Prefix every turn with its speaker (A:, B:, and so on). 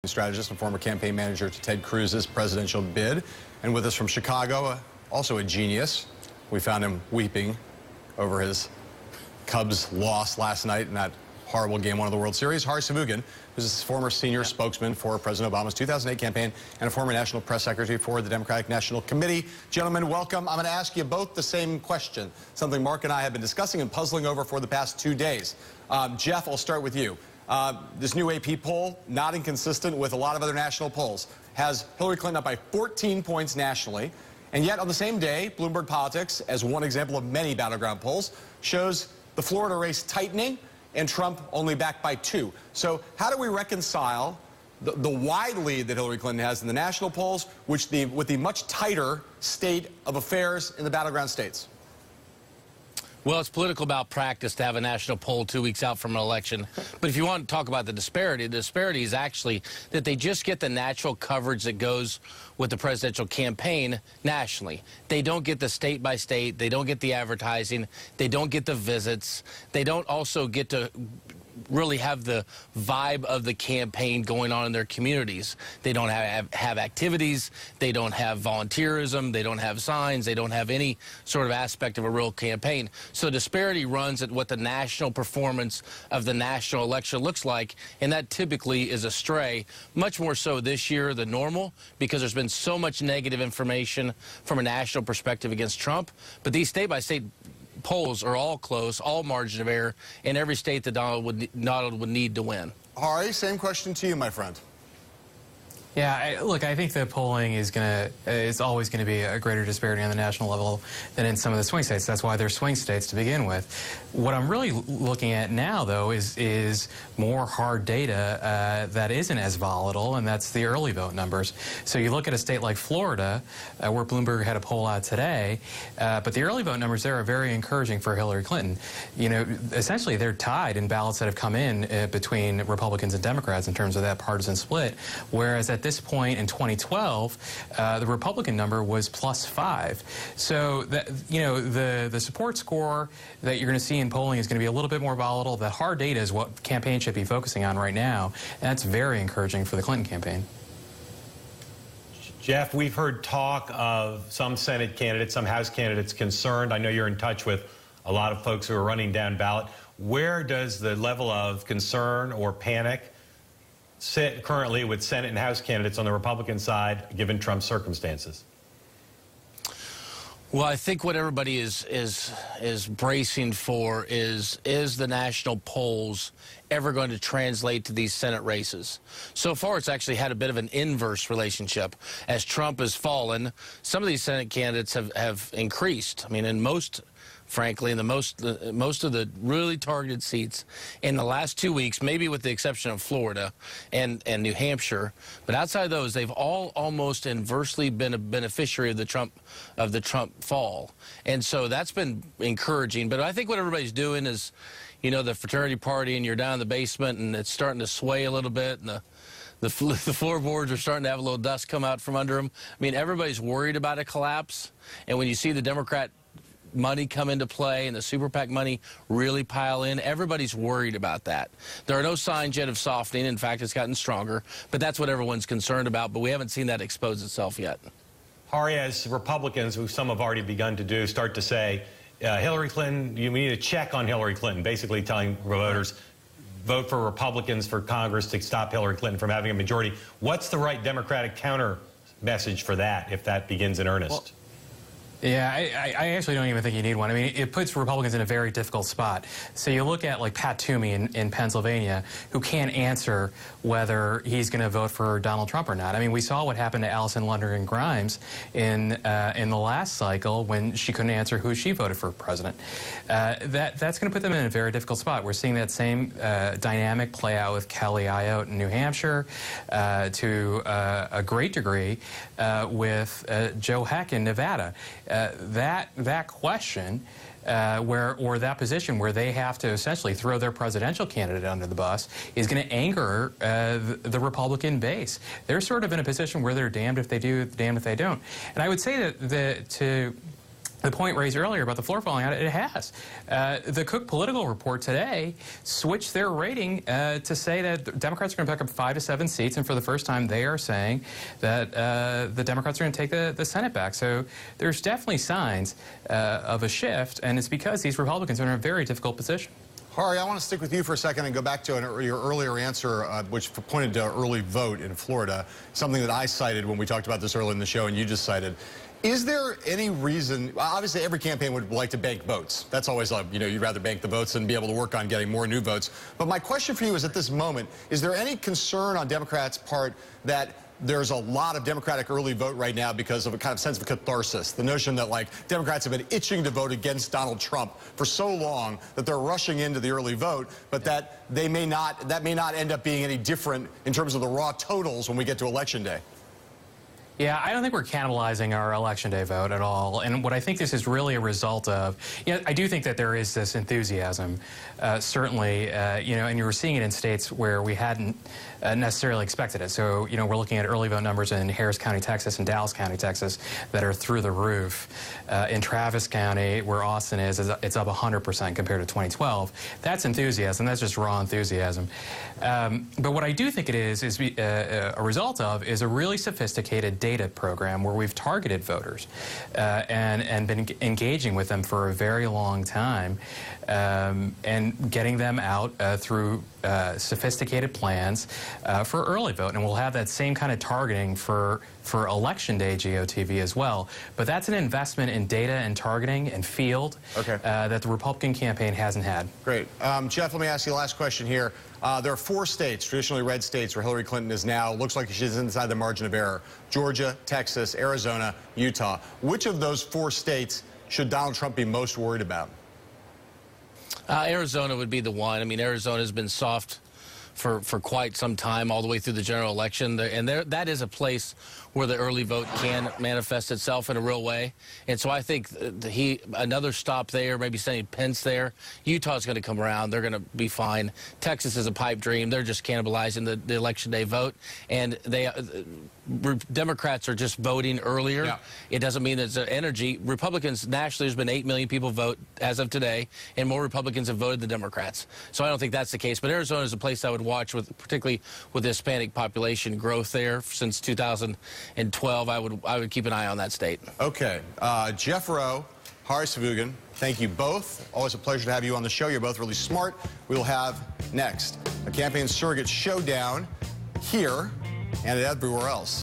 A: strategist and former campaign manager to Ted Cruz's presidential bid. And with us from Chicago, also a genius. We found him weeping over his Cubs loss last night in that horrible Game 1 of the World Series. Sevugan, who's a former senior spokesman for President Obama's 2008 campaign and a former national press secretary for the Democratic National Committee. Gentlemen, welcome. I'm going to ask you both the same question, something Mark and I have been discussing and puzzling over for the past 2 days. Jeff, I'll start with you. This new AP poll, not inconsistent with a lot of other national polls, has Hillary Clinton up by 14 points nationally. And yet on the same day, Bloomberg Politics, as one example of many battleground polls, shows the Florida race tightening and Trump only back by 2. So how do we reconcile the wide lead that Hillary Clinton has in the national polls with the much tighter state of affairs in the battleground states?
B: Well, it's political malpractice to have a national poll 2 weeks out from an election. But if you want to talk about the disparity is actually that they just get the natural coverage that goes with the presidential campaign nationally. They don't get the state by state. They don't get the advertising. They don't get the visits. They don't also get to really have the vibe of the campaign going on in their communities. They don't have activities. They don't have volunteerism. They don't have signs. They don't have any sort of aspect of a real campaign. So disparity runs at what the national performance of the national election looks like, and that typically is astray, much more so this year than normal because there's been so much negative information from a national perspective against Trump. But these state-by-state polls are all close, all margin of error, in every state that Donald would need to win.
A: Hari, same question to you, my friend.
C: Yeah, look, I think the polling is always going to be a greater disparity on the national level than in some of the swing states. That's why they're swing states to begin with. What I'm really looking at now, though, is more hard data that isn't as volatile, and that's the early vote numbers. So you look at a state like Florida, where Bloomberg had a poll out today, but the early vote numbers there are very encouraging for Hillary Clinton. You know, essentially they're tied in ballots that have come in between Republicans and Democrats in terms of that partisan split, whereas at this point in 2012, the Republican number was +5. So that, you know, the support score that you're going to see in polling is going to be a little bit more volatile. The hard data is what campaigns should be focusing on right now, and that's very encouraging for the Clinton campaign.
D: Jeff, we've heard talk of some Senate candidates, some House candidates concerned. I know you're in touch with a lot of folks who are running down ballot. Where does the level of concern or panic sit currently with Senate and House candidates on the Republican side, given Trump's circumstances?
B: Well, I think what everybody is bracing for is the national polls ever going to translate to these Senate races? So far, it's actually had a bit of an inverse relationship. As Trump has fallen, some of these Senate candidates have increased. I mean, in most, frankly, in the most of the really targeted seats in the last 2 weeks, maybe with the exception of Florida and New Hampshire, but outside of those, they've all almost inversely been a beneficiary of the Trump fall. And so that's been encouraging. But I think what everybody's doing is, you know, the fraternity party, and you're down in the basement, and it's starting to sway a little bit, and the floorboards are starting to have a little dust come out from under them. I mean, everybody's worried about a collapse, and when you see the Democrat money come into play and the super PAC money really pile in, everybody's worried about that. There are no signs yet of softening. In fact, it's gotten stronger, but that's what everyone's concerned about, but we haven't seen that expose itself yet.
D: Hari, as Republicans, who some have already begun to do, start to say, Hillary Clinton, we need a check on Hillary Clinton, basically telling voters, vote for Republicans for Congress to stop Hillary Clinton from having a majority. What's the right Democratic counter message for that if that begins in earnest?
C: Well, yeah, I actually don't even think you need one. I mean, it puts Republicans in a very difficult spot. So you look at, like, Pat Toomey in Pennsylvania, who can't answer whether he's going to vote for Donald Trump or not. I mean, we saw what happened to Allison Lundgren Grimes in the last cycle when she couldn't answer who she voted for president. That's going to put them in a very difficult spot. We're seeing that same dynamic play out with Kelly Ayotte in New Hampshire, to a great degree with Joe Heck in Nevada. That question, or that position where they have to essentially throw their presidential candidate under the bus, is going to anger the Republican base. They're sort of in a position where they're damned if they do, damned if they don't. And I would say that to the point raised earlier about the floor falling out, it has. The Cook Political Report today switched their rating to say that Democrats are going to pick up 5 to 7 seats, and for the first time they are saying that the Democrats are going to take the Senate back. So there's definitely signs of a shift, and it's because these Republicans are in a very difficult position.
A: Hari, I want to stick with you for a second and go back to your earlier answer, which pointed to early vote in Florida, something that I cited when we talked about this earlier in the show and you just cited. Is there any reason, obviously every campaign would like to bank votes. That's always, you'd rather bank the votes than be able to work on getting more new votes. But my question for you is, at this moment, is there any concern on Democrats' part that there's a lot of Democratic early vote right now because of a kind of sense of catharsis? The notion that, Democrats have been itching to vote against Donald Trump for so long that they're rushing into the early vote, but that that may not end up being any different in terms of the raw totals when we get to Election Day.
C: Yeah, I don't think we're cannibalizing our Election Day vote at all. And what I think this is really a result of, I do think that there is this enthusiasm, certainly, and you were seeing it in states where we hadn't necessarily expected it. So, we're looking at early vote numbers in Harris County, Texas, and Dallas County, Texas, that are through the roof. In Travis County, where Austin is, it's up 100% compared to 2012. That's enthusiasm. That's just raw enthusiasm. But what I do think it is a result of is a really sophisticated data program where we've targeted voters and been engaging with them for a very long time and getting them out through sophisticated plans for early vote. And we'll have that same kind of targeting for Election Day GOTV as well. But that's an investment in data and targeting and field that the Republican campaign hasn't had.
A: Great. Jeff, let me ask you the last question here. There are 4 states, traditionally red states, where Hillary Clinton is now, looks like she's inside the margin of error. Georgia, Texas, Arizona, Utah. Which of those 4 states should Donald Trump be most worried about?
B: Arizona would be the one. I mean, Arizona has been soft for quite some time, all the way through the general election. And that is a place where the early vote can manifest itself in a real way. And so I think another stop there, maybe sending Pence there. Utah's going to come around. They're going to be fine. Texas is a pipe dream. They're just cannibalizing the Election Day vote. And Democrats are just voting earlier. Yeah. It doesn't mean there's energy. Republicans, nationally, there's been 8 million people vote as of today, and more Republicans have voted than Democrats. So I don't think that's the case. But Arizona is a place I would watch, particularly with the Hispanic population growth there since 2012. I would keep an eye on that state. Okay.
A: Jeff Rowe, Hari Sevugan, thank you both. Always a pleasure to have you on the show. You're both really smart. We'll have next a campaign surrogate showdown here and everywhere else.